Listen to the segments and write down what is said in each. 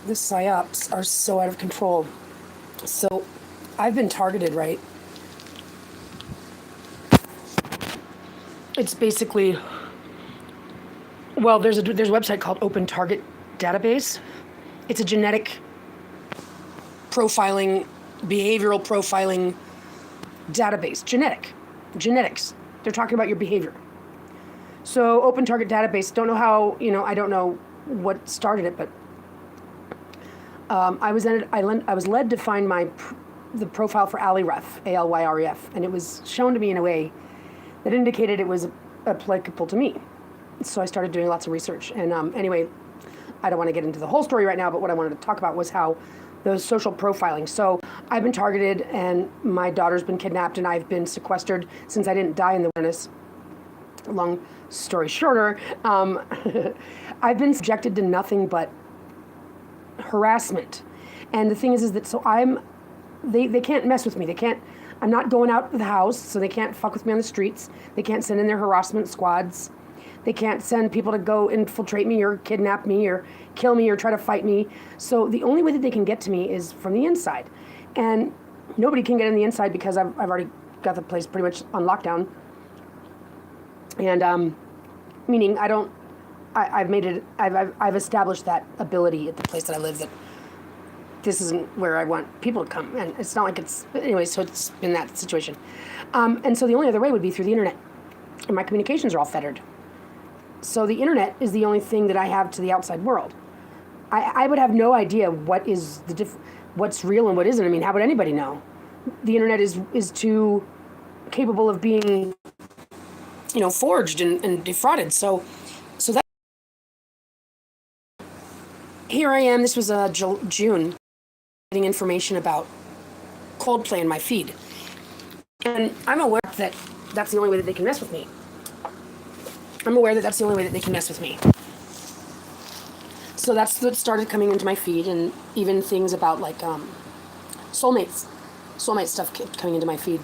The PSYOPs are so out of control. So I've been targeted, right? It's basically, well, there's a website called Open Target Database. It's a genetic profiling, behavioral profiling database. Genetics. They're talking about your behavior. So Open Target Database, don't know how, I don't know what started it, but I was led to find the profile for Alyref, Alyref, and it was shown to me in a way that indicated it was applicable to me. So I started doing lots of research. And anyway, I don't want to get into the whole story right now, but what I wanted to talk about was how the social profiling. So I've been targeted, and my daughter's been kidnapped, and I've been sequestered since I didn't die in the wilderness. Long story shorter, I've been subjected to nothing but harassment. And the thing is that so they can't mess with me. I'm not going out of the house, so they can't fuck with me on the streets. They can't send in their harassment squads. They can't send people to go infiltrate me or kidnap me or kill me or try to fight me. So the only way that they can get to me is from the inside. And nobody can get in the inside because I've already got the place pretty much on lockdown. And meaning I've established that ability at the place that I live, that this isn't where I want people to come. And it's not like anyway, so it's been that situation. And so the only other way would be through the internet. And my communications are all fettered. So the internet is the only thing that I have to the outside world. I would have no idea what is what's real and what isn't. I mean, how would anybody know? The internet is too capable of being, forged and defrauded. So that here I am. This was June, getting information about Coldplay in my feed, and I'm aware that that's the only way that they can mess with me. So that's what started coming into my feed, and even things about like soulmate stuff kept coming into my feed.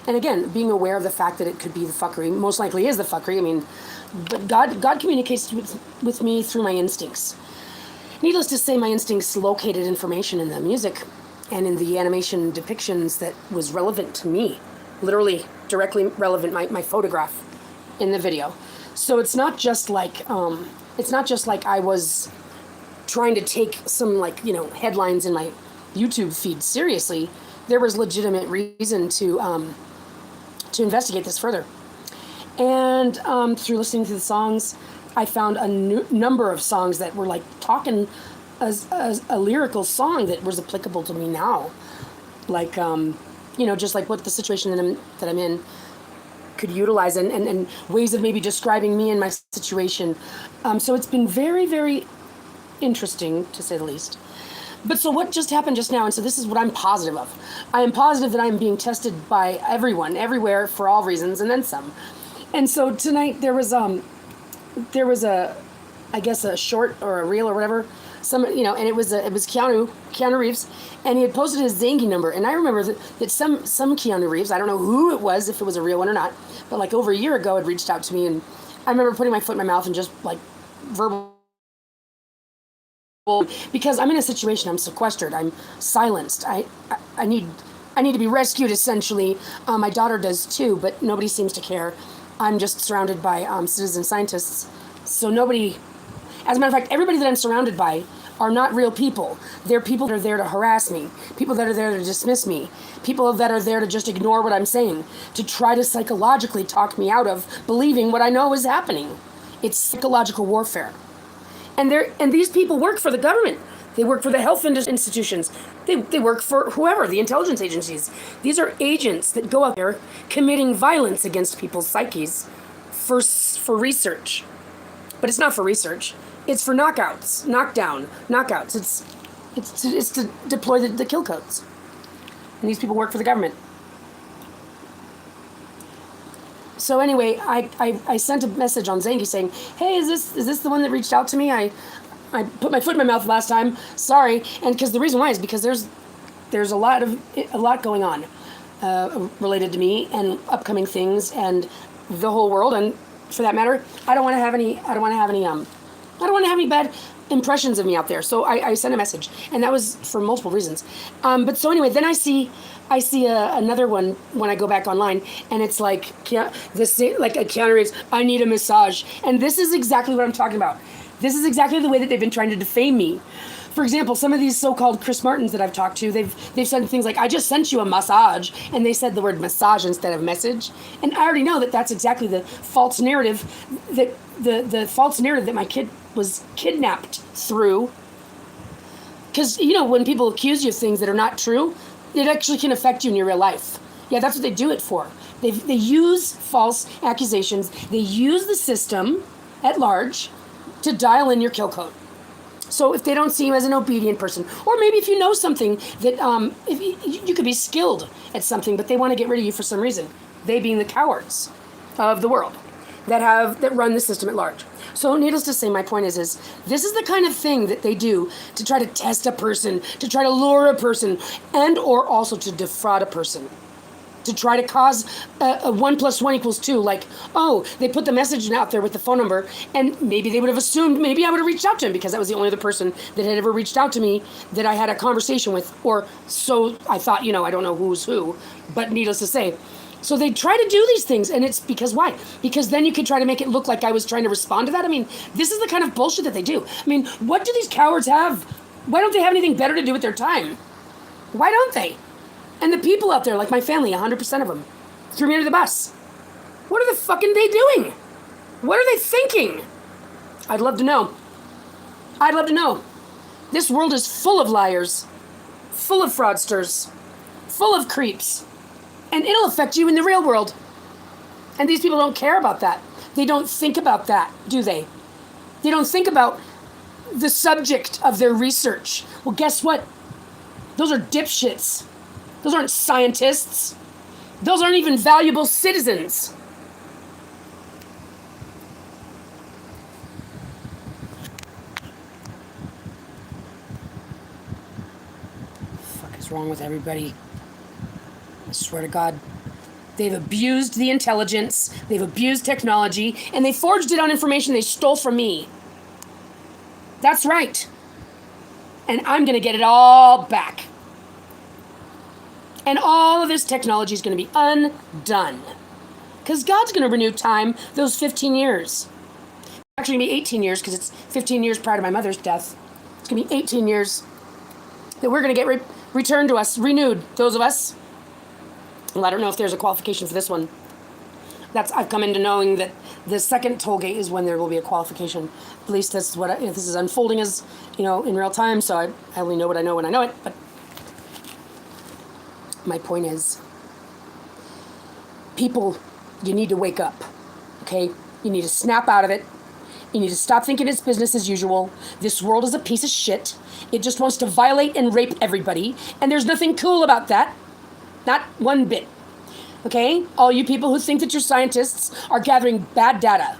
And again, being aware of the fact that it could be the fuckery, most likely is the fuckery. I mean, but God communicates with me through my instincts. Needless to say, my instincts located information in the music and in the animation depictions that was relevant to me, literally directly relevant, my photograph in the video. So it's not just like I was trying to take some headlines in my YouTube feed seriously. There was legitimate reason to investigate this further. And through listening to the songs, I found a number of songs that were like talking as a lyrical song that was applicable to me now. Like, just like what the situation that I'm in could utilize, and ways of maybe describing me and my situation. So it's been very, very interesting, to say the least. But so what just happened just now, and so this is what I'm positive of. I am positive that I'm being tested by everyone, everywhere, for all reasons, and then some. And so tonight there was a short or a reel or whatever, and it was Keanu Reeves, and he had posted his Zangie number, and I remember that some Keanu Reeves, I don't know who it was, if it was a real one or not, but like over a year ago had reached out to me, and I remember putting my foot in my mouth and just like verbal, because I'm in a situation, I'm sequestered, I'm silenced, I need to be rescued essentially. My daughter does too, but nobody seems to care. I'm just surrounded by citizen scientists, so nobody, as a matter of fact, everybody that I'm surrounded by are not real people. They're people that are there to harass me, people that are there to dismiss me, people that are there to just ignore what I'm saying, to try to psychologically talk me out of believing what I know is happening. It's psychological warfare. And these people work for the government. They work for the health institutions. They work for whoever, the intelligence agencies. These are agents that go out there committing violence against people's psyches for research. But it's not for research. It's for knockouts, knockouts. It's to deploy the kill codes. And these people work for the government. So anyway, I sent a message on Zangie saying, "Hey, is this the one that reached out to me? I put my foot in my mouth last time. Sorry." And because the reason why is because there's a lot going on related to me and upcoming things and the whole world, and for that matter, I don't want to have any bad impressions of me out there. So I sent a message, and that was for multiple reasons. But so anyway, then I see another one when I go back online, and it's like this, like a Keanu Reeves, I need a massage, and this is exactly what I'm talking about. This is exactly the way that they've been trying to defame me. For example, some of these so-called Chris Martins that I've talked to, they've said things like, I just sent you a massage, and they said the word massage instead of message. And I already know that that's exactly the false narrative that the false narrative that my kid was kidnapped through. Because, when people accuse you of things that are not true, it actually can affect you in your real life. Yeah, that's what they do it for. They use false accusations. They use the system at large to dial in your kill code. So if they don't see you as an obedient person, or maybe if you know something that if you could be skilled at something, but they want to get rid of you for some reason, they being the cowards of the world that run the system at large. So needless to say, my point is this is the kind of thing that they do to try to test a person, to try to lure a person, and or also to defraud a person. To try to cause a 1 + 1 = 2, like, oh, they put the message out there with the phone number, and maybe they would have assumed, maybe I would have reached out to him because that was the only other person that had ever reached out to me that I had a conversation with, or so I thought, I don't know who's who, but needless to say. So they try to do these things, and it's because why? Because then you could try to make it look like I was trying to respond to that. I mean, this is the kind of bullshit that they do. I mean, what do these cowards have? Why don't they have anything better to do with their time? Why don't they? And the people out there, like my family, 100% of them, threw me under the bus. What are the fucking they doing? What are they thinking? I'd love to know. I'd love to know. This world is full of liars, full of fraudsters, full of creeps. And it'll affect you in the real world. And these people don't care about that. They don't think about that, do they? They don't think about the subject of their research. Well, guess what? Those are dipshits. Those aren't scientists. Those aren't even valuable citizens. What the fuck is wrong with everybody? I swear to God. They've abused the intelligence, they've abused technology, and they forged it on information they stole from me. That's right. And I'm going to get it all back. And all of this technology is going to be undone. Because God's going to renew time those 15 years. It's actually going to be 18 years because it's 15 years prior to my mother's death. It's going to be 18 years that we're going to get returned to us, renewed, those of us. Well, I don't know if there's a qualification for this one. I've come into knowing that the second toll gate is when there will be a qualification. At least that's what this is unfolding as, in real time. So I only know what I know when I know it. But my point is, people, you need to wake up, okay? You need to snap out of it. You need to stop thinking it's business as usual. This world is a piece of shit. It just wants to violate and rape everybody. And there's nothing cool about that. Not one bit. Okay? All you people who think that you're scientists are gathering bad data.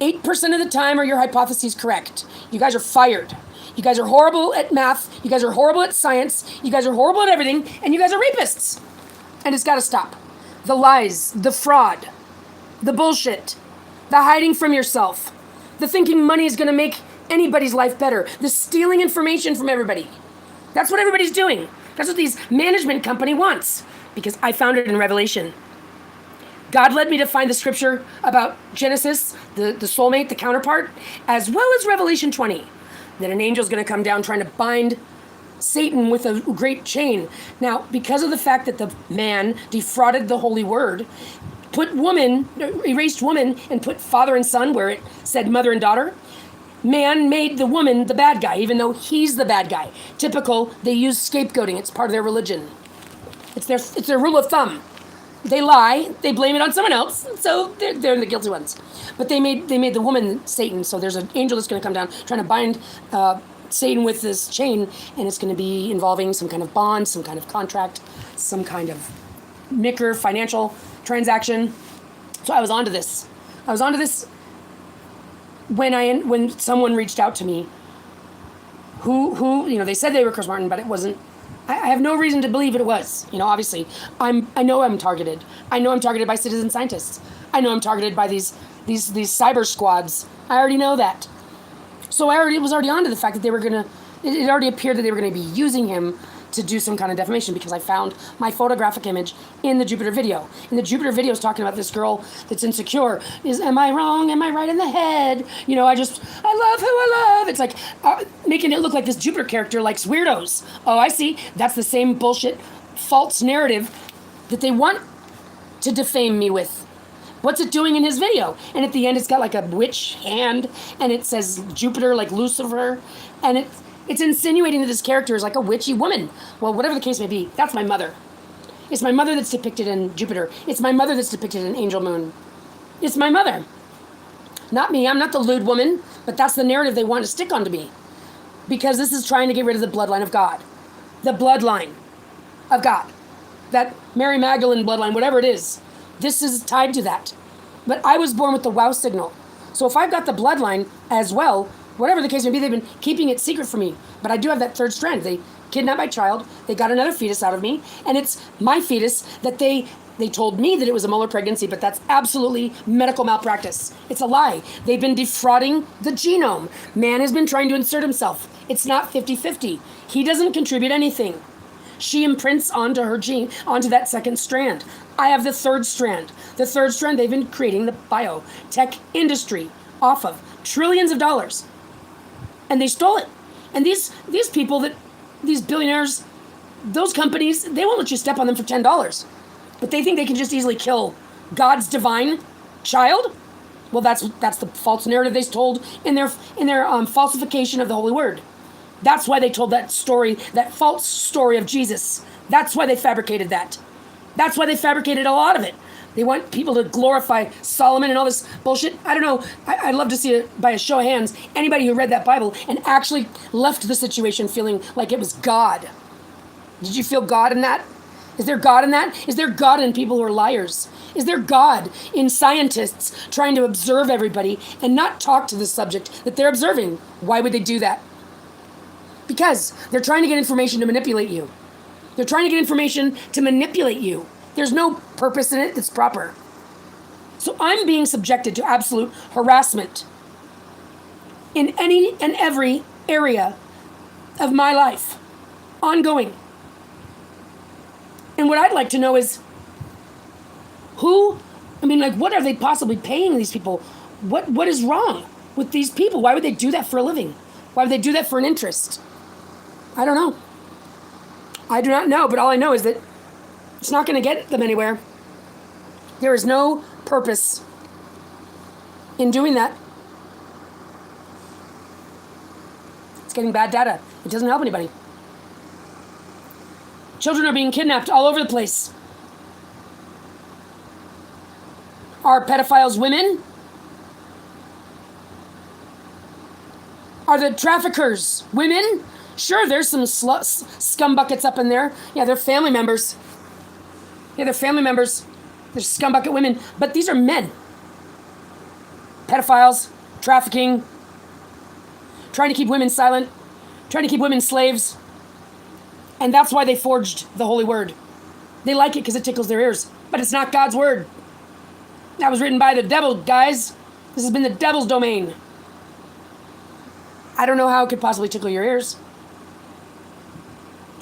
8% of the time are your hypotheses correct. You guys are fired. You guys are horrible at math. You guys are horrible at science. You guys are horrible at everything. And you guys are rapists. And it's got to stop. The lies, the fraud, the bullshit, the hiding from yourself, the thinking money is going to make anybody's life better, the stealing information from everybody. That's what everybody's doing. That's what these management company wants. Because I found it in Revelation. God led me to find the scripture about Genesis, the soulmate, the counterpart, as well as Revelation 20. That an angel's going to come down trying to bind Satan with a great chain. Now, because of the fact that the man defrauded the holy word, erased woman, and put father and son where it said mother and daughter, man made the woman the bad guy, even though he's the bad guy. Typical, they use scapegoating. It's part of their religion. It's their rule of thumb. They lie, they blame it on someone else, so they're the guilty ones. But they made the woman Satan, so there's an angel that's going to come down trying to bind Satan with this chain, and it's going to be involving some kind of bond, some kind of contract, some kind of knicker financial transaction. So I was onto this. When someone reached out to me, who they said they were Chris Martin, but it wasn't. I have no reason to believe it was. Obviously, I know I'm targeted. I know I'm targeted by citizen scientists. I know I'm targeted by these cyber squads. I already know that. So it was already on to the fact that they were going to, it already appeared that they were going to be using him to do some kind of defamation, because I found my photographic image in the Jupiter video. And the Jupiter video is talking about this girl that's insecure. Am I wrong? Am I right in the head? You know, I love who I love. It's like making it look like this Jupiter character likes weirdos. Oh, I see. That's the same bullshit, false narrative that they want to defame me with. What's it doing in his video? And at the end, it's got like a witch hand, and it says Jupiter like Lucifer, and it's insinuating that this character is like a witchy woman. Well, whatever the case may be, that's my mother. It's my mother that's depicted in Jupiter. It's my mother that's depicted in Angel Moon. It's my mother. Not me. I'm not the lewd woman, but that's the narrative they want to stick onto me. Because this is trying to get rid of the bloodline of God. The bloodline of God. That Mary Magdalene bloodline, whatever it is. This is tied to that. But I was born with the wow signal. So if I've got the bloodline as well, whatever the case may be, they've been keeping it secret from me. But I do have that third strand. They kidnapped my child. They got another fetus out of me. And it's my fetus that they told me that it was a molar pregnancy, but that's absolutely medical malpractice. It's a lie. They've been defrauding the genome. Man has been trying to insert himself. It's not 50-50. He doesn't contribute anything. She imprints onto her gene, onto that second strand. I have the third strand. The third strand they've been creating the biotech industry off of. Trillions of dollars. And they stole it. And these people, these billionaires, those companies, they won't let you step on them for $10. But they think they can just easily kill God's divine child? Well, that's the false narrative they told in their falsification of the Holy Word. That's why they told that story, that false story of Jesus. That's why they fabricated that. That's why they fabricated a lot of it. They want people to glorify Solomon and all this bullshit. I don't know. I'd love to see it by a show of hands. Anybody who read that Bible and actually left the situation feeling like it was God. Did you feel God in that? Is there God in that? Is there God in people who are liars? Is there God in scientists trying to observe everybody and not talk to the subject that they're observing? Why would they do that? Because they're trying to get information to manipulate you. They're trying to get information to manipulate you. There's no purpose in it that's proper. So I'm being subjected to absolute harassment in any and every area of my life, ongoing. And what I'd like to know is what are they possibly paying these people? What is wrong with these people? Why would they do that for a living? Why would they do that for an interest? I don't know. I do not know, but all I know is that it's not going to get them anywhere. There is no purpose in doing that. It's getting bad data. It doesn't help anybody. Children are being kidnapped all over the place. Are pedophiles women? Are the traffickers women? Sure, there's some scumbuckets up in there. Yeah, they're family members. They're scumbucket women. But these are men. Pedophiles, trafficking, trying to keep women silent, trying to keep women slaves. And that's why they forged the Holy Word. They like it because it tickles their ears. But it's not God's Word. That was written by the devil, guys. This has been the devil's domain. I don't know how it could possibly tickle your ears.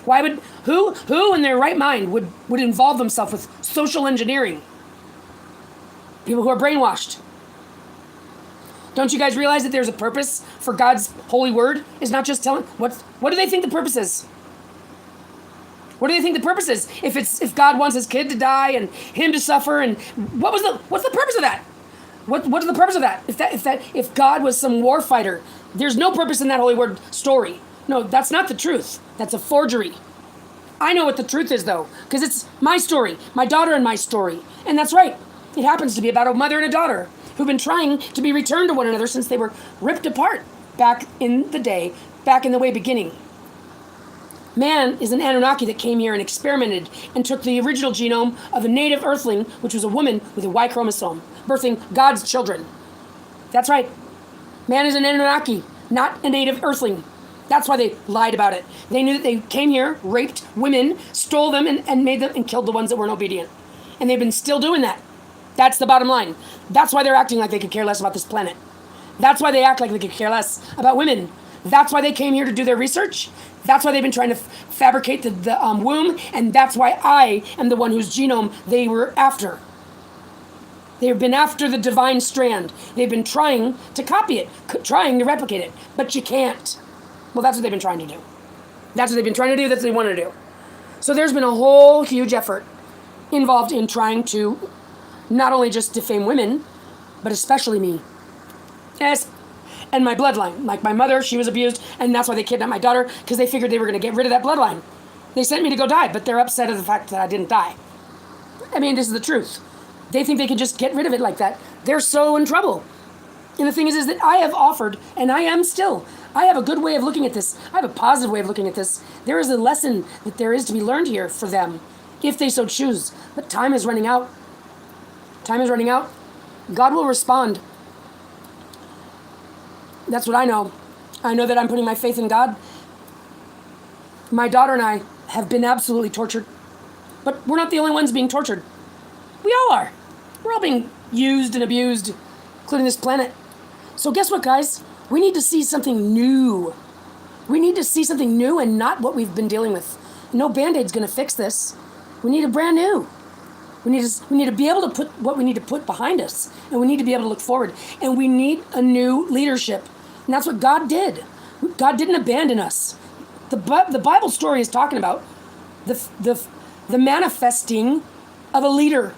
Why would, who in their right mind would involve themselves with social engineering? People who are brainwashed. Don't you guys realize that there's a purpose for God's holy word? It's not just telling, what do they think the purpose is? What do they think the purpose is? If God wants his kid to die and him to suffer, and what's the purpose of that? What is the purpose of that? If God was some war fighter, there's no purpose in that holy word story. No, that's not the truth. That's a forgery. I know what the truth is, though, because it's my story, my daughter and my story. And that's right. It happens to be about a mother and a daughter who've been trying to be returned to one another since they were ripped apart back in the way beginning. Man is an Anunnaki that came here and experimented and took the original genome of a native earthling, which was a woman with a Y chromosome, birthing God's children. That's right. Man is an Anunnaki, not a native earthling. That's why they lied about it. They knew that they came here, raped women, stole them, and made them and killed the ones that weren't obedient. And they've been still doing that. That's the bottom line. That's why they're acting like they could care less about this planet. That's why they act like they could care less about women. That's why they came here to do their research. That's why they've been trying to fabricate the womb, and that's why I am the one whose genome they were after. They've been after the divine strand. They've been trying to copy it, trying to replicate it, but you can't. Well, that's what they've been trying to do. That's what they've been trying to do, that's what they want to do. So there's been a whole huge effort involved in trying to not only just defame women, but especially me. Yes, and my bloodline. Like my mother, she was abused, and that's why they kidnapped my daughter, because they figured they were going to get rid of that bloodline. They sent me to go die, but they're upset at the fact that I didn't die. I mean, this is the truth. They think they can just get rid of it like that. They're so in trouble. And the thing is that I have offered, and I am still, I have a good way of looking at this. I have a positive way of looking at this. There is a lesson that there is to be learned here for them, if they so choose. But time is running out. Time is running out. God will respond. That's what I know. I know that I'm putting my faith in God. My daughter and I have been absolutely tortured. But we're not the only ones being tortured. We all are. We're all being used and abused, including this planet. So guess what, guys? We need to see something new. We need to see something new and not what we've been dealing with. No Band-Aid's going to fix this. We need a brand new. We need to be able to put what we need to put behind us, and we need to be able to look forward. And we need a new leadership, and that's what God did. God didn't abandon us. The Bible story is talking about the manifesting of a leader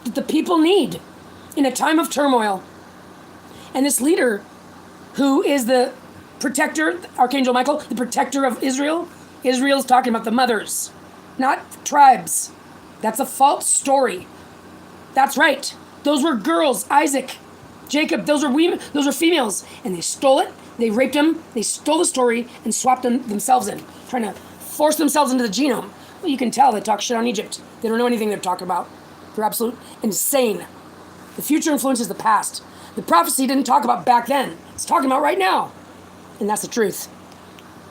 that the people need in a time of turmoil. And this leader, who is the protector, Archangel Michael, the protector of Israel. Israel's talking about the mothers, not tribes. That's a false story. That's right. Those were girls. Isaac, Jacob, those are females. And they stole it. They raped them. They stole the story and swapped themselves in, trying to force themselves into the genome. Well, you can tell they talk shit on Egypt. They don't know anything they're talking about. They're absolute insane. The future influences the past. The prophecy didn't talk about back then. It's talking about right now. And that's the truth.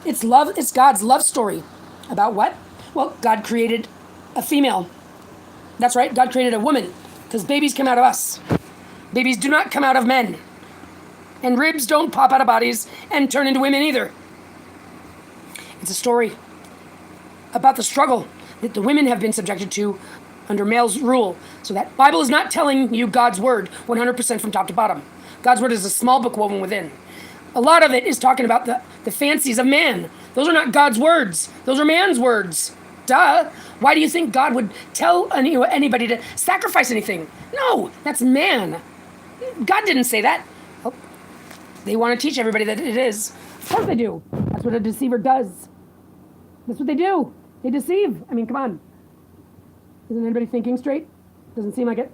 It's love. It's God's love story. About what? Well, God created a female. That's right. God created a woman. Because babies come out of us. Babies do not come out of men. And ribs don't pop out of bodies and turn into women either. It's a story about the struggle that the women have been subjected to under male's rule. So that Bible is not telling you God's word 100% from top to bottom. God's word is a small book woven within. A lot of it is talking about the fancies of man. Those are not God's words. Those are man's words. Duh. Why do you think God would tell anybody to sacrifice anything? No, that's man. God didn't say that. Oh, they want to teach everybody that it is. Of course they do. That's what a deceiver does. That's what they do. They deceive. I mean, come on. Isn't anybody thinking straight? Doesn't seem like it.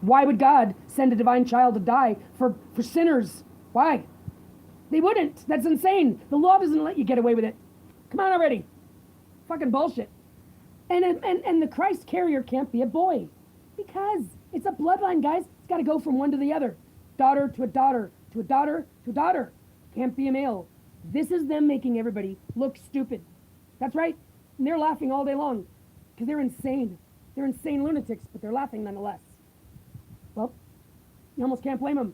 Why would God send a divine child to die for sinners? Why? They wouldn't. That's insane. The law doesn't let you get away with it. Come on already. Fucking bullshit. And the Christ carrier can't be a boy. Because it's a bloodline, guys. It's got to go from one to the other. Daughter to a daughter, to a daughter, to a daughter. Can't be a male. This is them making everybody look stupid. That's right. And they're laughing all day long. Because they're insane. They're insane lunatics, but they're laughing nonetheless. Well, you almost can't blame them.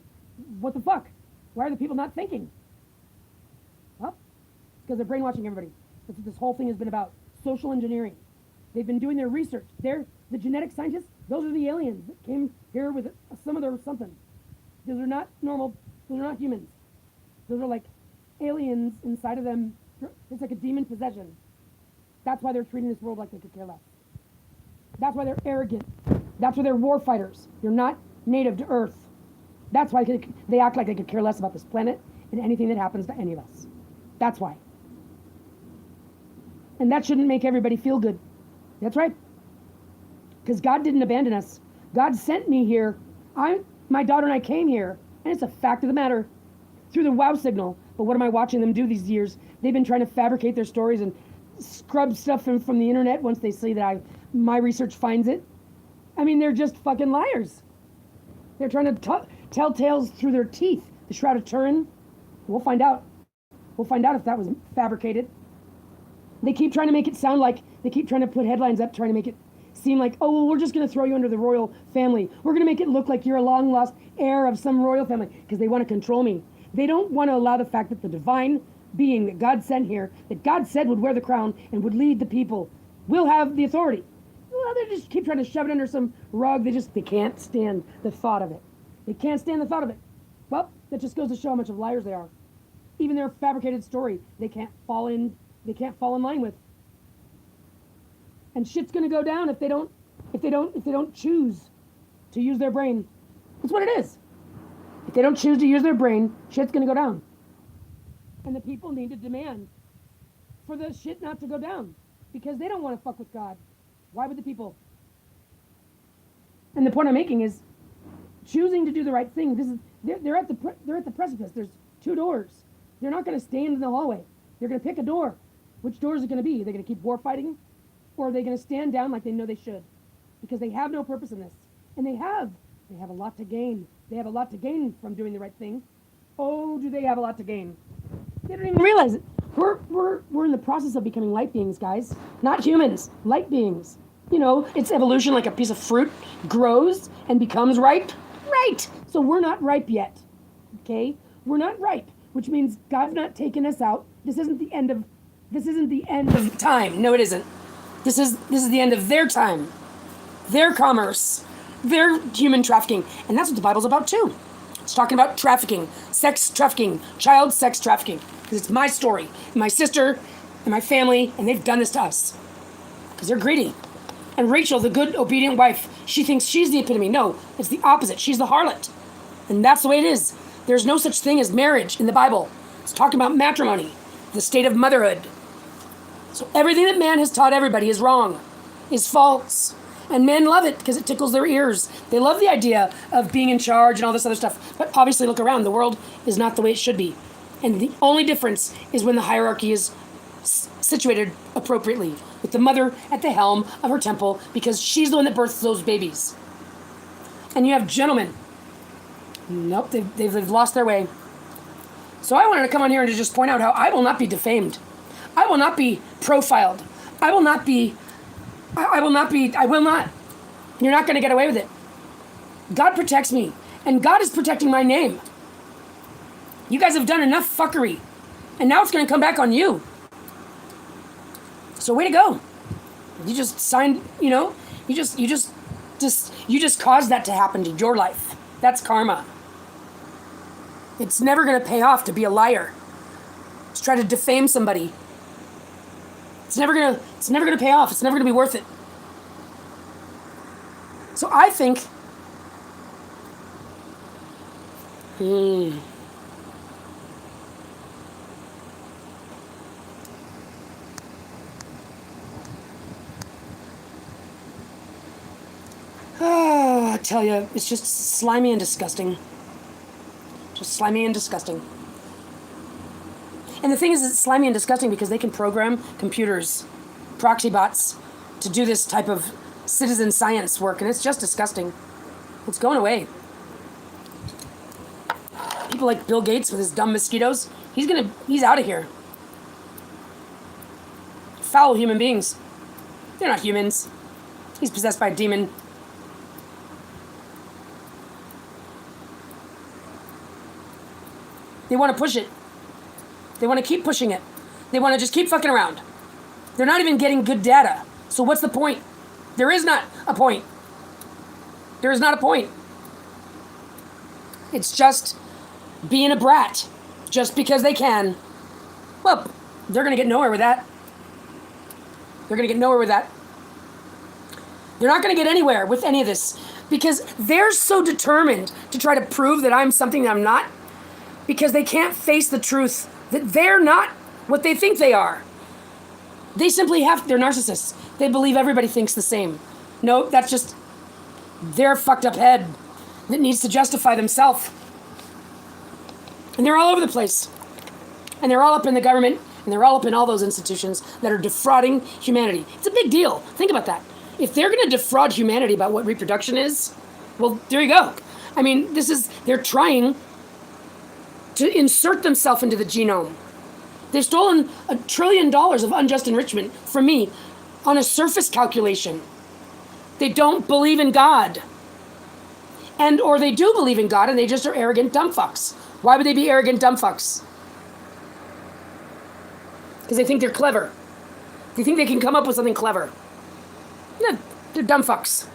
What the fuck? Why are the people not thinking? Well, it's because they're brainwashing everybody. That's what this whole thing has been about. Social engineering. They've been doing their research. They're the genetic scientists. Those are the aliens that came here with some of their something. Those are not normal. Those are not humans. Those are like aliens inside of them. It's like a demon possession. That's why they're treating this world like they could care less. That's why they're arrogant. That's why they're war fighters. They're not native to Earth. That's why they act like they could care less about this planet and anything that happens to any of us. That's why. And that shouldn't make everybody feel good. That's right. Because God didn't abandon us. God sent me here. My daughter and I came here, and it's a fact of the matter, through the wow signal. But what am I watching them do these years? They've been trying to fabricate their stories and scrub stuff from the internet once they see that my research finds it. I mean, they're just fucking liars. They're trying to tell tales through their teeth. The Shroud of Turin. We'll find out. We'll find out if that was fabricated. They keep trying to make it sound like, they keep trying to put headlines up, trying to make it seem like, oh, well, we're just going to throw you under the royal family. We're going to make it look like you're a long-lost heir of some royal family because they want to control me. They don't want to allow the fact that the divine being that God sent here, that God said would wear the crown and would lead the people, will have the authority. Well, they just keep trying to shove it under some rug. They can't stand the thought of it. They can't stand the thought of it. Well, that just goes to show how much of liars they are. Even their fabricated story, they can't fall in line with. And shit's gonna go down if they don't choose to use their brain. That's what it is. If they don't choose to use their brain, shit's gonna go down. And the people need to demand for the shit not to go down because they don't want to fuck with God. Why would the people? And the point I'm making is choosing to do the right thing. They're at the precipice. There's 2 doors. They're not going to stand in the hallway. They're going to pick a door. Which door is it going to be? Are they going to keep war fighting? Or are they going to stand down like they know they should? Because they have no purpose in this. And they have a lot to gain. They have a lot to gain from doing the right thing. Oh, do they have a lot to gain? They don't even realize it. We're in the process of becoming light beings, guys. Not humans, light beings. You know, it's evolution like a piece of fruit grows and becomes ripe. Right. So we're not ripe yet. Okay? We're not ripe, which means God's not taking us out. This isn't the end of time. No, it isn't. This is the end of their time. Their commerce. Their human trafficking. And that's what the Bible's about too. It's talking about trafficking, sex trafficking, child sex trafficking. Because it's my story, and my sister, and my family, and they've done this to us. Because they're greedy. And Rachel, the good, obedient wife, she thinks she's the epitome. No, it's the opposite. She's the harlot. And that's the way it is. There's no such thing as marriage in the Bible. It's talking about matrimony, the state of motherhood. So everything that man has taught everybody is wrong, is false. And men love it because it tickles their ears. They love the idea of being in charge and all this other stuff. But obviously, look around. The world is not the way it should be. And the only difference is when the hierarchy is situated appropriately, with the mother at the helm of her temple, because she's the one that births those babies. And you have gentlemen. Nope, they've lost their way. So I wanted to come on here and to just point out how I will not be defamed. I will not be profiled. I will not. You're not going to get away with it. God protects me, and God is protecting my name. You guys have done enough fuckery, and now it's going to come back on you. So way to go. You just signed, you just caused that to happen to your life. That's karma. It's never going to pay off to be a liar. To try to defame somebody. It's never going to pay off. It's never going to be worth it. So I think I tell you, it's just slimy and disgusting. Just slimy and disgusting. And the thing is, it's slimy and disgusting because they can program computers, proxy bots, to do this type of citizen science work, and it's just disgusting. It's going away. People like Bill Gates with his dumb mosquitoes, he's out of here. Foul human beings. They're not humans. He's possessed by a demon. They want to push it. They want to keep pushing it. They want to just keep fucking around. They're not even getting good data. So what's the point? There is not a point. There is not a point. It's just being a brat. Just because they can. Well, they're going to get nowhere with that. They're going to get nowhere with that. They're not going to get anywhere with any of this. Because they're so determined to try to prove that I'm something that I'm not. Because they can't face the truth that they're not what they think they are. They're narcissists. They believe everybody thinks the same. No, that's just their fucked up head that needs to justify themselves. And they're all over the place. And they're all up in the government, and they're all up in all those institutions that are defrauding humanity. It's a big deal. Think about that. If they're going to defraud humanity about what reproduction is, well, there you go. I mean, they're trying to insert themselves into the genome. They've stolen $1 trillion of unjust enrichment from me on a surface calculation. They don't believe in God. Or they do believe in God and they just are arrogant dumb fucks. Why would they be arrogant dumb fucks? Because they think they're clever. They think they can come up with something clever. No, they're dumb fucks.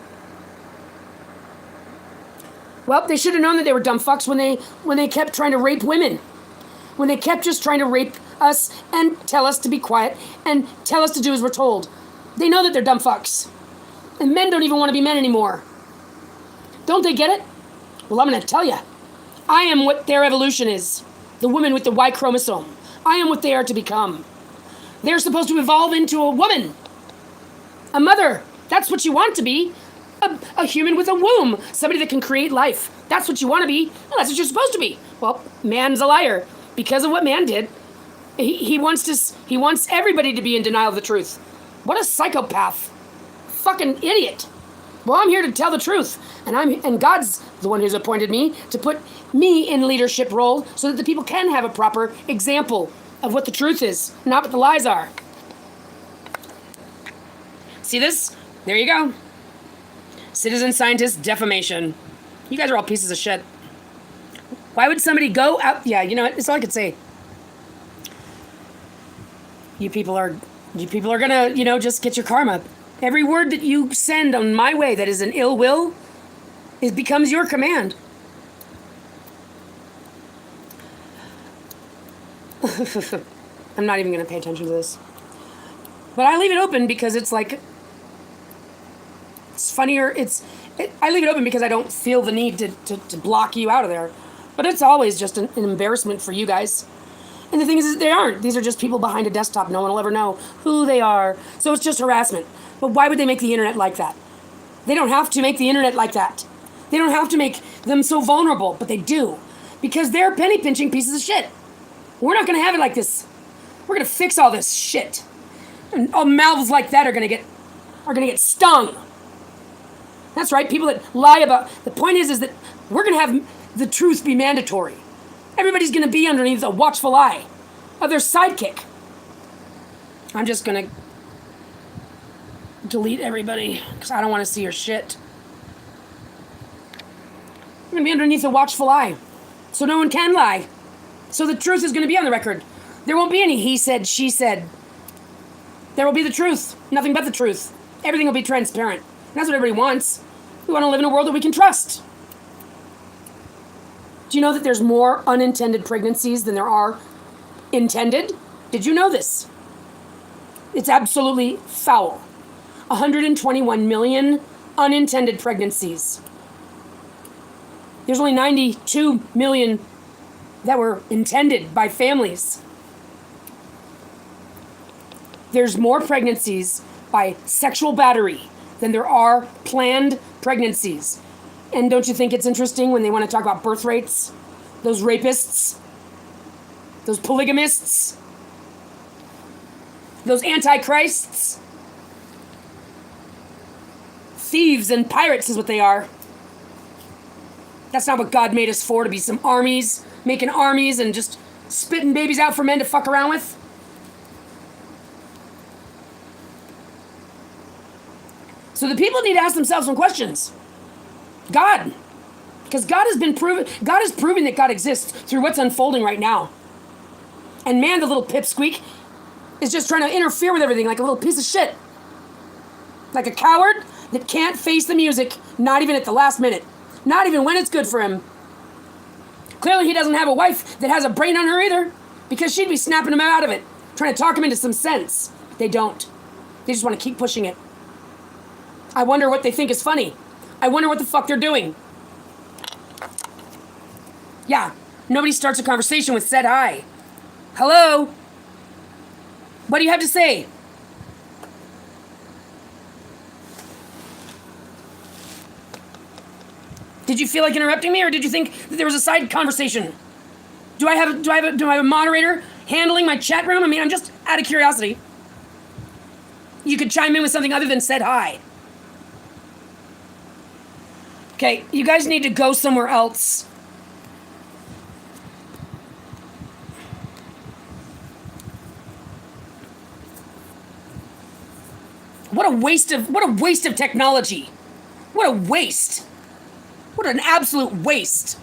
Well, they should have known that they were dumb fucks when they kept trying to rape women. When they kept just trying to rape us and tell us to be quiet and tell us to do as we're told. They know that they're dumb fucks. And men don't even want to be men anymore. Don't they get it? Well, I'm going to tell you. I am what their evolution is. The woman with the Y chromosome. I am what they are to become. They're supposed to evolve into a woman. A mother. That's what you want to be. A human with a womb. Somebody that can create life. That's what you want to be. Well, that's what you're supposed to be. Well, man's a liar. Because of what man did. He wants everybody to be in denial of the truth. What a psychopath. Fucking idiot. Well, I'm here to tell the truth. And God's the one who's appointed me to put me in leadership role so that the people can have a proper example of what the truth is, not what the lies are. See this? There you go. Citizen scientist defamation. You guys are all pieces of shit. Why would somebody go out? Yeah, you know what? That's all I could say. You people are gonna, just get your karma. Every word that you send on my way that is an ill will, it becomes your command. I'm not even going to pay attention to this. But I leave it open because it's like, it's funnier. I leave it open because I don't feel the need to block you out of there. But it's always just an embarrassment for you guys. And the thing is they aren't. These are just people behind a desktop. No one will ever know who they are. So it's just harassment. But why would they make the internet like that? They don't have to make the internet like that. They don't have to make them so vulnerable, but they do. Because they're penny pinching pieces of shit. We're not going to have it like this. We're going to fix all this shit. And all mouths like that are going to get stung. That's right, people that lie about... The point is that we're going to have the truth be mandatory. Everybody's going to be underneath a watchful eye of their sidekick. I'm just going to delete everybody because I don't want to see your shit. I'm going to be underneath a watchful eye so no one can lie. So the truth is going to be on the record. There won't be any he said, she said. There will be the truth. Nothing but the truth. Everything will be transparent. And that's what everybody wants. We want to live in a world that we can trust. Do you know that there's more unintended pregnancies than there are intended? Did you know this? It's absolutely foul. 121 million unintended pregnancies. There's only 92 million that were intended by families. There's more pregnancies by sexual battery than there are planned pregnancies. And don't you think it's interesting when they want to talk about birth rates? Those rapists, those polygamists, those antichrists, thieves and pirates is what they are. That's not what God made us for, to be some armies, making armies and just spitting babies out for men to fuck around with. So the people need to ask themselves some questions. God. Because God is proving that God exists through what's unfolding right now. And man, the little pipsqueak is just trying to interfere with everything like a little piece of shit. Like a coward that can't face the music, not even at the last minute. Not even when it's good for him. Clearly he doesn't have a wife that has a brain on her either, because she'd be snapping him out of it, trying to talk him into some sense. They don't. They just want to keep pushing it. I wonder what they think is funny. I wonder what the fuck they're doing. Yeah, nobody starts a conversation with said hi. Hello? What do you have to say? Did you feel like interrupting me, or did you think that there was a side conversation? Do I have a moderator handling my chat room? I mean, I'm just out of curiosity. You could chime in with something other than said hi. Okay, you guys need to go somewhere else. What a waste of technology. What a waste. What an absolute waste.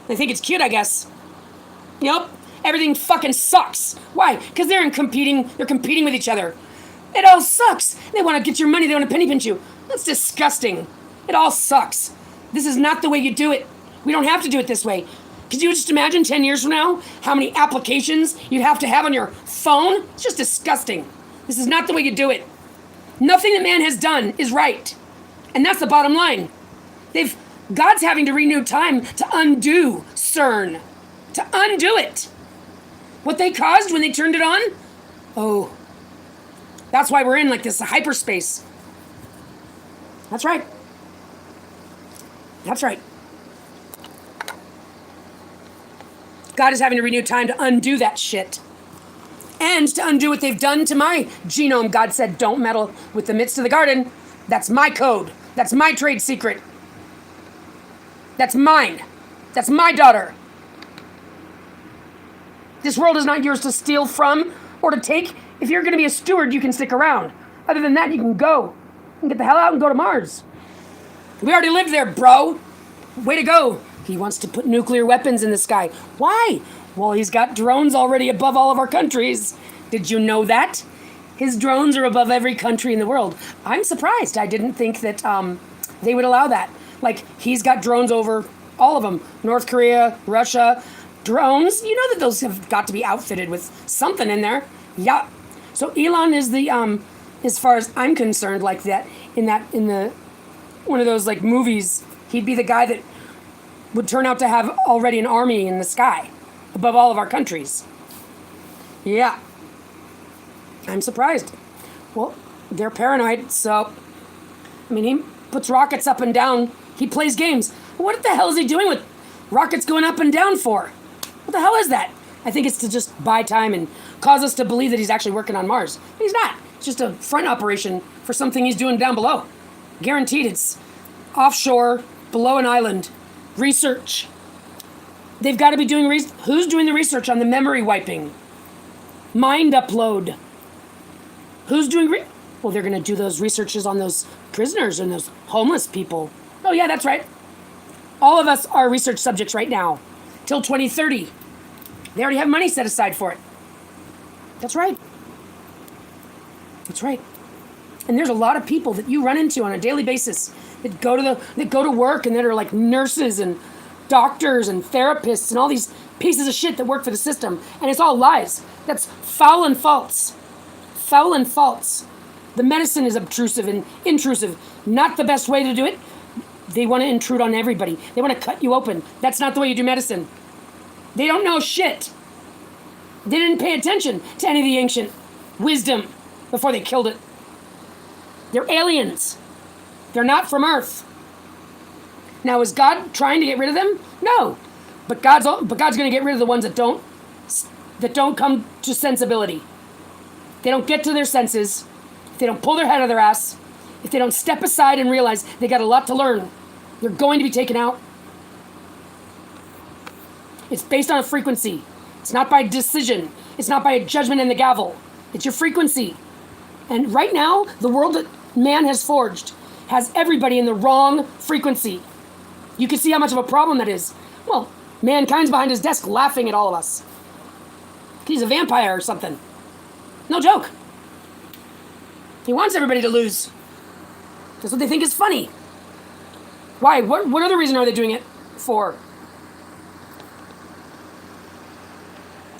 They think it's cute, I guess. Yep. Everything fucking sucks. Why? Because they're competing with each other. It all sucks. They want to get your money. They want to penny pinch you. That's disgusting. It all sucks. This is not the way you do it. We don't have to do it this way. Could you just imagine 10 years from now how many applications you'd have to have on your phone? It's just disgusting. This is not the way you do it. Nothing that man has done is right. And that's the bottom line. God's having to renew time to undo CERN. To undo it. What they caused when they turned it on? Oh, that's why we're in like this hyperspace. That's right. That's right. God is having to renew time to undo that shit. And to undo what they've done to my genome. God said, don't meddle with the midst of the garden. That's my code. That's my trade secret. That's mine. That's my daughter. This world is not yours to steal from or to take. If you're going to be a steward, you can stick around. Other than that, you can go. You can get the hell out and go to Mars. We already lived there, bro. Way to go. He wants to put nuclear weapons in the sky. Why? Well, he's got drones already above all of our countries. Did you know that? His drones are above every country in the world. I'm surprised. I didn't think that they would allow that. Like, he's got drones over all of them. North Korea, Russia. Drones, you know that those have got to be outfitted with something in there. Yeah. So Elon is the, as far as I'm concerned, like that, in the, one of those like movies, he'd be the guy that would turn out to have already an army in the sky above all of our countries. Yeah. I'm surprised. Well, they're paranoid, so, I mean, he puts rockets up and down. He plays games. What the hell is he doing with rockets going up and down for? What the hell is that? I think it's to just buy time and cause us to believe that he's actually working on Mars. But he's not. It's just a front operation for something he's doing down below. Guaranteed it's offshore, below an island. Research. They've got to be doing who's doing the research on the memory wiping? Mind upload. Who's doing well, they're going to do those researches on those prisoners and those homeless people. Oh yeah, that's right. All of us are research subjects right now. Till 2030. They already have money set aside for it. That's right. That's right. And there's a lot of people that you run into on a daily basis that go to work and that are like nurses and doctors and therapists and all these pieces of shit that work for the system. And it's all lies. That's foul and false. Foul and false. The medicine is obtrusive and intrusive. Not the best way to do it. They want to intrude on everybody. They want to cut you open. That's not the way you do medicine. They don't know shit. They didn't pay attention to any of the ancient wisdom before they killed it. They're aliens. They're not from Earth. Now, is God trying to get rid of them? No. But God's going to get rid of the ones that don't come to sensibility. They don't get to their senses. If they don't pull their head out of their ass, if they don't step aside and realize they got a lot to learn, they're going to be taken out. It's based on a frequency. It's not by decision. It's not by a judgment in the gavel. It's your frequency. And right now, the world that man has forged has everybody in the wrong frequency. You can see how much of a problem that is. Well, mankind's behind his desk laughing at all of us. He's a vampire or something. No joke. He wants everybody to lose. That's what they think is funny. Why? What other reason are they doing it for?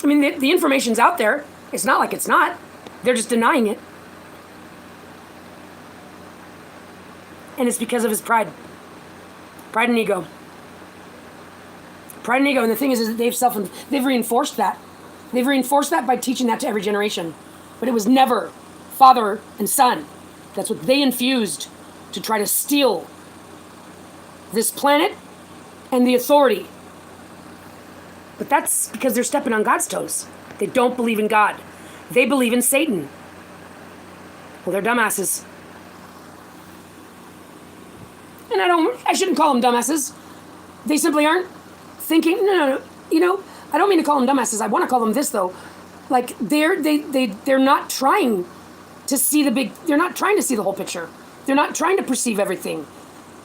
I mean, the information's out there. It's not like it's not. They're just denying it. And it's because of his pride. Pride and ego. Pride and ego. And the thing is that they've reinforced that. They've reinforced that by teaching that to every generation. But it was never father and son. That's what they infused to try to steal this planet and the authority. But that's because they're stepping on God's toes. They don't believe in God. They believe in Satan. Well, they're dumbasses. And I shouldn't call them dumbasses. They simply aren't thinking, no. You know, I don't mean to call them dumbasses. I want to call them this, though. Like, they're not trying to see they're not trying to see the whole picture. They're not trying to perceive everything.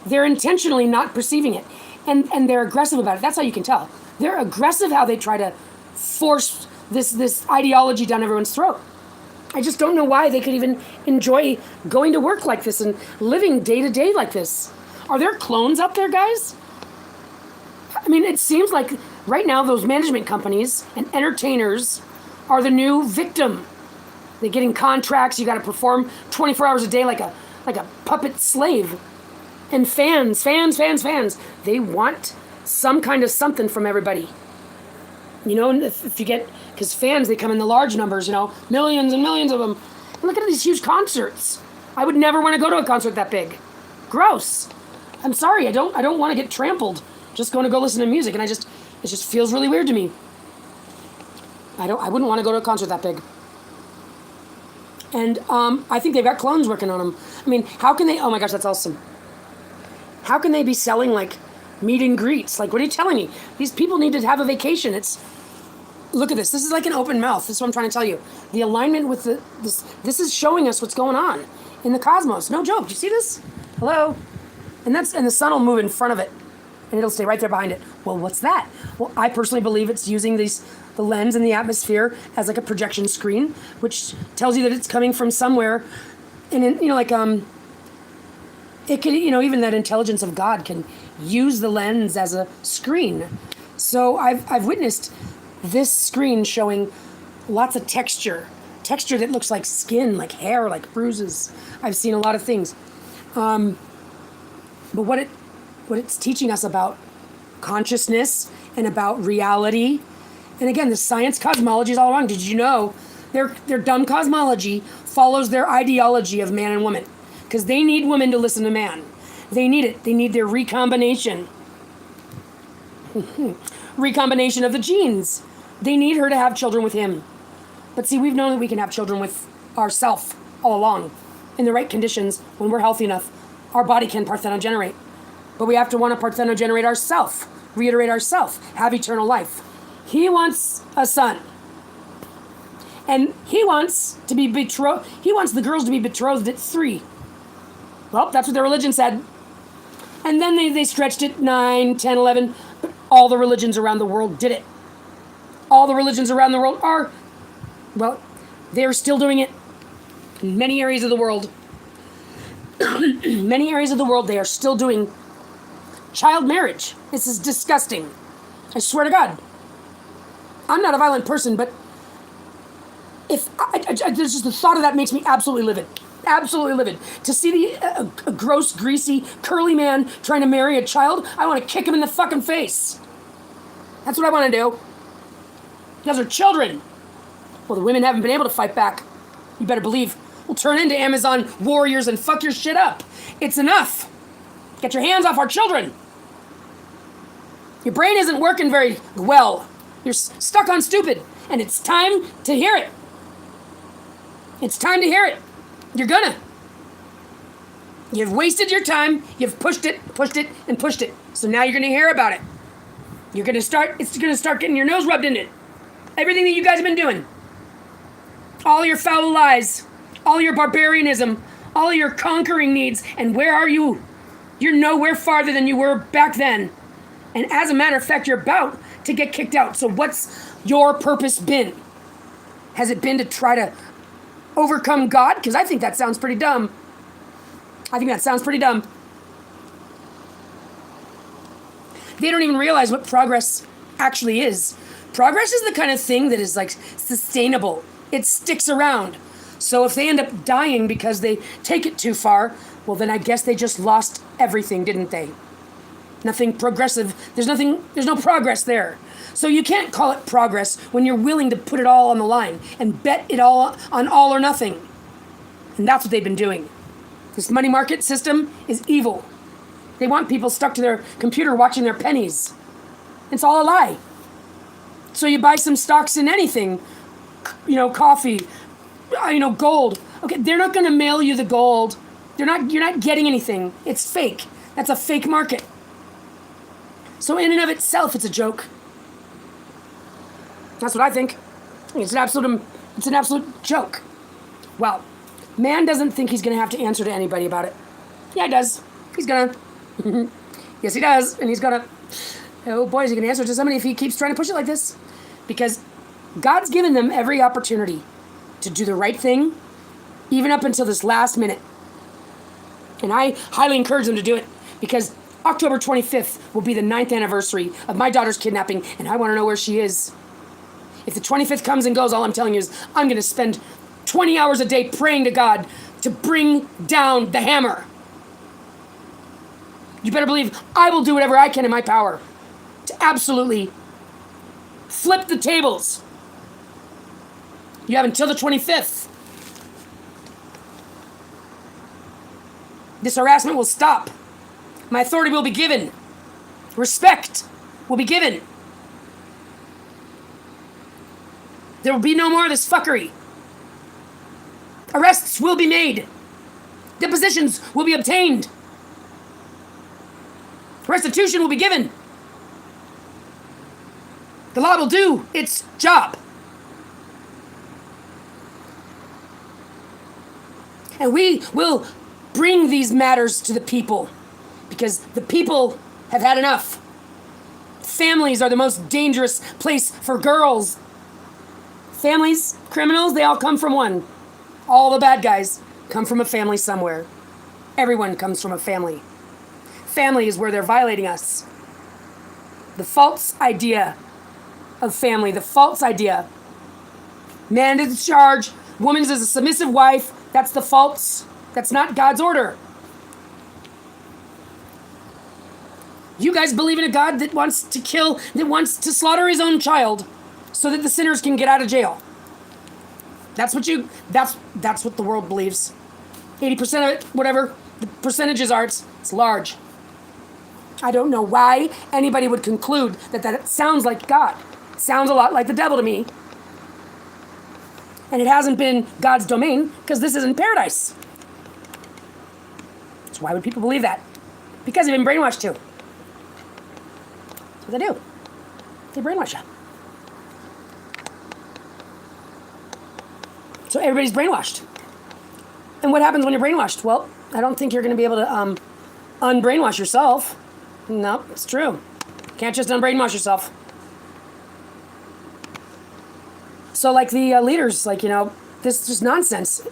They're intentionally not perceiving it. And they're aggressive about it. That's how you can tell. They're aggressive how they try to force this ideology down everyone's throat. I just don't know why they could even enjoy going to work like this and living day to day like this. Are there clones out there, guys? I mean, it seems like right now those management companies and entertainers are the new victim. They're getting contracts. You got to perform 24 hours a day like a puppet slave. And fans, they want some kind of something from everybody. You know, if you get, because fans, they come in the large numbers, you know, millions and millions of them. And look at these huge concerts. I would never want to go to a concert that big. Gross. I'm sorry, I don't want to get trampled just going to go listen to music, and it just feels really weird to me. I wouldn't want to go to a concert that big. And I think they've got clones working on them. I mean, how can they, oh my gosh, that's awesome. How can they be selling like meet and greets? Like, what are you telling me? These people need to have a vacation. Look at this. This is like an open mouth. This is what I'm trying to tell you. The alignment with this is showing us what's going on in the cosmos. No joke. Do you see this? Hello? And the sun will move in front of it, and it'll stay right there behind it. Well, what's that? Well, I personally believe it's using the lens in the atmosphere as like a projection screen, which tells you that it's coming from somewhere. And it could, even that intelligence of God can use the lens as a screen. So I've witnessed this screen showing lots of texture that looks like skin, like hair, like bruises. I've seen a lot of things. But what it's teaching us about consciousness and about reality, and again, the science cosmology is all wrong. Did you know their dumb cosmology follows their ideology of man and woman? Because they need women to listen to man. They need it. They need their recombination. Recombination of the genes. They need her to have children with him. But see, we've known that we can have children with ourself all along. In the right conditions, when we're healthy enough, our body can parthenogenerate. But we have to want to parthenogenerate ourself, reiterate ourself, have eternal life. He wants a son. And he wants to be betrothed. He wants the girls to be betrothed at 3. Well, that's what their religion said. And then they stretched it 9, 10, 11. But all the religions around the world did it. All the religions around the world they're still doing it in many areas of the world. Many areas of the world, they are still doing child marriage. This is disgusting. I swear to God. I'm not a violent person, but there's just the thought of that makes me absolutely livid. Absolutely livid. To see a gross, greasy, curly man trying to marry a child, I want to kick him in the fucking face. That's what I want to do. Those are children. Well, the women haven't been able to fight back. You better believe we'll turn into Amazon warriors and fuck your shit up. It's enough. Get your hands off our children. Your brain isn't working very well. You're stuck on stupid, and it's time to hear it. It's time to hear it. You're gonna. You've wasted your time. You've pushed it, and pushed it. So now you're gonna hear about it. It's gonna start getting your nose rubbed in it. Everything that you guys have been doing. All your foul lies. All your barbarianism. All your conquering needs. And where are you? You're nowhere farther than you were back then. And as a matter of fact, you're about to get kicked out. So what's your purpose been? Has it been to try to overcome God? Because I think that sounds pretty dumb. They don't even realize what progress actually is. Progress is the kind of thing that is like sustainable. It sticks around. So if they end up dying because they take it too far, well then I guess they just lost everything, didn't they? Nothing progressive. There's no progress there. So you can't call it progress when you're willing to put it all on the line and bet it all on all or nothing. And that's what they've been doing. This money market system is evil. They want people stuck to their computer watching their pennies. It's all a lie. So you buy some stocks in anything, coffee, gold. Okay, they're not going to mail you the gold. You're not getting anything. It's fake. That's a fake market. So in and of itself, it's a joke. That's what I think. It's an absolute joke. Well, man doesn't think he's going to have to answer to anybody about it. Yeah, he does. He's gonna. Yes, he does. And he's gonna. Oh boy, is he gonna answer to somebody if he keeps trying to push it like this? Because God's given them every opportunity to do the right thing, even up until this last minute. And I highly encourage them to do it, because October 25th will be the 9th anniversary of my daughter's kidnapping, and I want to know where she is. If the 25th comes and goes, all I'm telling you is I'm going to spend 20 hours a day praying to God to bring down the hammer. You better believe I will do whatever I can in my power to absolutely flip the tables. You have until the 25th. This harassment will stop. My authority will be given. Respect will be given. There will be no more of this fuckery. Arrests will be made. Depositions will be obtained. Restitution will be given. The law will do its job. And we will bring these matters to the people, because the people have had enough. Families are the most dangerous place for girls. Families, criminals, they all come from one. All the bad guys come from a family somewhere. Everyone comes from a family. Family is where they're violating us. The false idea of family, the false idea. Man is in charge, woman is a submissive wife. That's the false. That's not God's order. You guys believe in a God that wants to kill, that wants to slaughter his own child so that the sinners can get out of jail. That's what the world believes. 80% of it, whatever the percentages are, it's large. I don't know why anybody would conclude that sounds like God. It sounds a lot like the devil to me. And it hasn't been God's domain, because this isn't paradise. So why would people believe that? Because they've been brainwashed too. That's what they do. They brainwash you. So everybody's brainwashed. And what happens when you're brainwashed? Well, I don't think you're going to be able to unbrainwash yourself. No, it's true. Can't just unbrainwash yourself. So like the leaders, this is just nonsense.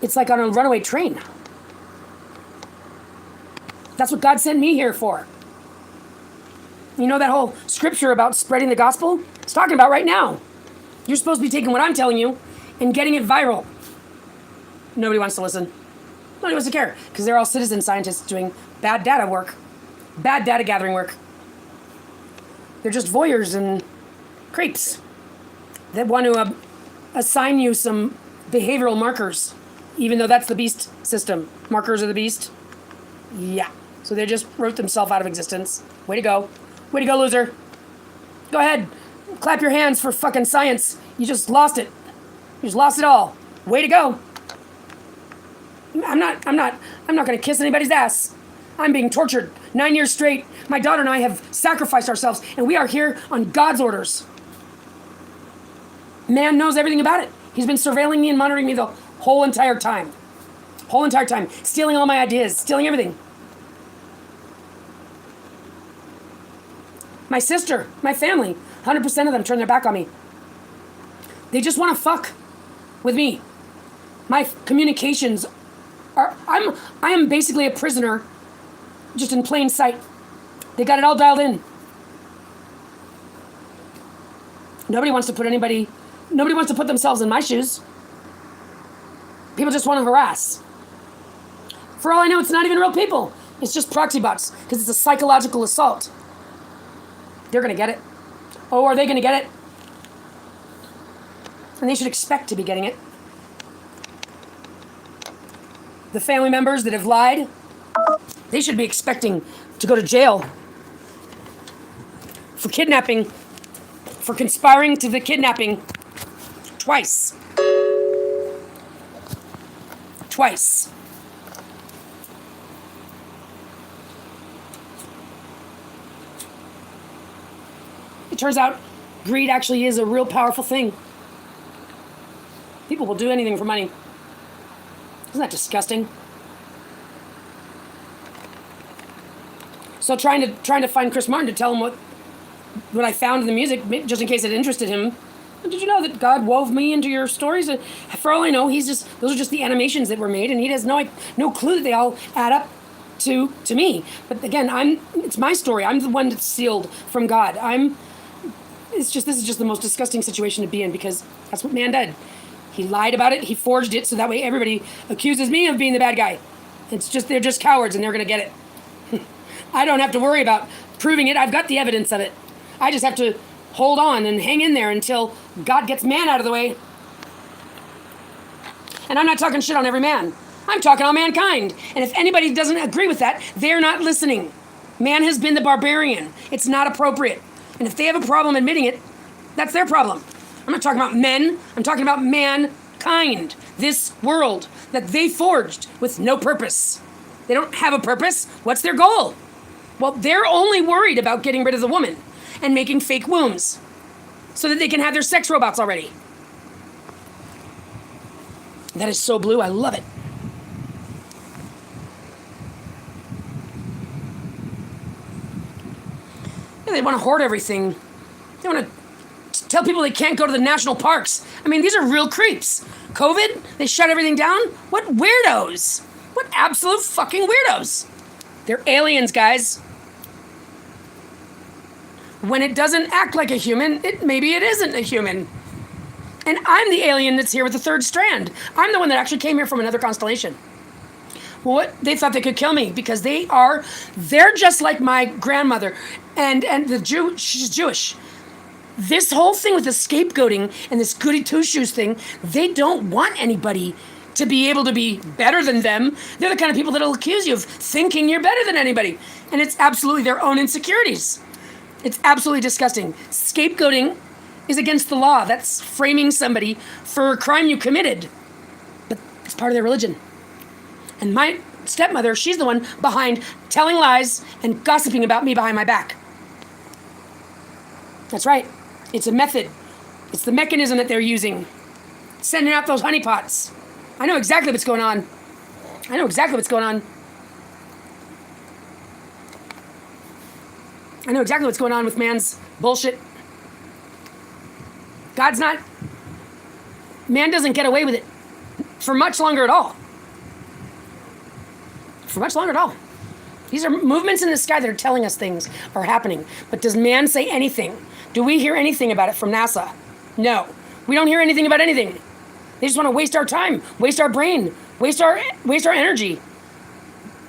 It's like on a runaway train. That's what God sent me here for. You know that whole scripture about spreading the gospel? It's talking about right now. You're supposed to be taking what I'm telling you and getting it viral. Nobody wants to listen. Nobody wants to care, because they're all citizen scientists doing bad data work, bad data gathering work. They're just voyeurs and creeps that want to assign you some behavioral markers, even though that's the beast system. Markers of the beast. Yeah. So they just wrote themselves out of existence. Way to go. Way to go, loser. Go ahead. Clap your hands for fucking science. You just lost it. You just lost it all. Way to go. I'm not going to kiss anybody's ass. I'm being tortured 9 years straight. My daughter and I have sacrificed ourselves, and we are here on God's orders. Man knows everything about it. He's been surveilling me and monitoring me the whole entire time. Stealing all my ideas, stealing everything. My sister, my family, 100% of them turn their back on me. They just want to fuck with me. My communications are, I am basically a prisoner, just in plain sight. They got it all dialed in. Nobody wants to put themselves in my shoes. People just want to harass. For all I know, it's not even real people. It's just proxy bots, because it's a psychological assault. They're going to get it. Oh, are they going to get it? And they should expect to be getting it. The family members that have lied, they should be expecting to go to jail for kidnapping, for conspiring to the kidnapping twice. Twice. It turns out greed actually is a real powerful thing. People will do anything for money. Isn't that disgusting? So trying to find Chris Martin to tell him what I found in the music, just in case it interested him. Did you know that God wove me into your stories? For all I know, those are just the animations that were made, and he has no clue that they all add up to me. But again, it's my story. I'm the one that's sealed from God. This is just the most disgusting situation to be in, because that's what man did. He lied about it. He forged it so that way everybody accuses me of being the bad guy. They're just cowards, and they're gonna get it. I don't have to worry about proving it. I've got the evidence of it. I just have to hold on and hang in there until God gets man out of the way. And I'm not talking shit on every man. I'm talking on mankind. And if anybody doesn't agree with that, they're not listening. Man has been the barbarian. It's not appropriate. And if they have a problem admitting it, that's their problem. I'm not talking about men. I'm talking about mankind. This world that they forged with no purpose. They don't have a purpose. What's their goal? Well, they're only worried about getting rid of the woman and making fake wombs so that they can have their sex robots already. That is so blue. I love it. Yeah, they want to hoard everything. They want to tell people they can't go to the national parks. I mean, these are real creeps. COVID, they shut everything down. What weirdos. What absolute fucking weirdos. They're aliens, guys. When it doesn't act like a human, maybe it isn't a human. And I'm the alien that's here with the third strand. I'm the one that actually came here from another constellation. Well, they thought they could kill me because they're just like my grandmother and she's Jewish. This whole thing with the scapegoating and this goody two-shoes thing, they don't want anybody to be able to be better than them. They're the kind of people that'll accuse you of thinking you're better than anybody. And it's absolutely their own insecurities. It's absolutely disgusting. Scapegoating is against the law. That's framing somebody for a crime you committed. But it's part of their religion. And my stepmother, she's the one behind telling lies and gossiping about me behind my back. That's right. It's a method. It's the mechanism that they're using. Sending out those honeypots. I know exactly what's going on. I know exactly what's going on. I know exactly what's going on with man's bullshit. Man doesn't get away with it for much longer at all. For much longer at all. These are movements in the sky that are telling us things are happening. But does man say anything? Do we hear anything about it from NASA? No. We don't hear anything about anything. They just want to waste our time, waste our brain, waste our energy.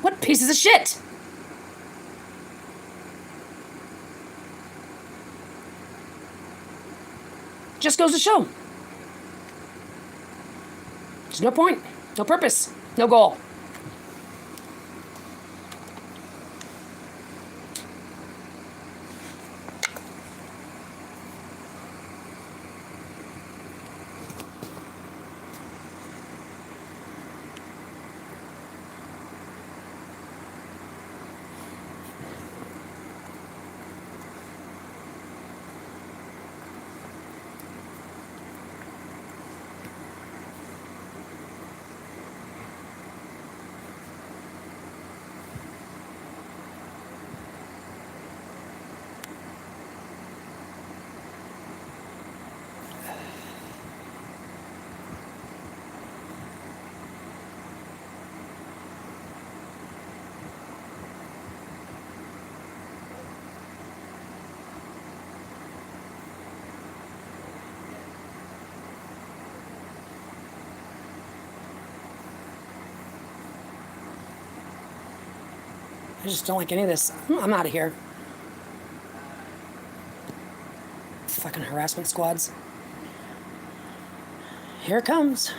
What pieces of shit? Just goes to show. There's no point, no purpose, no goal. I just don't like any of this. I'm out of here. Fucking harassment squads. Here it comes.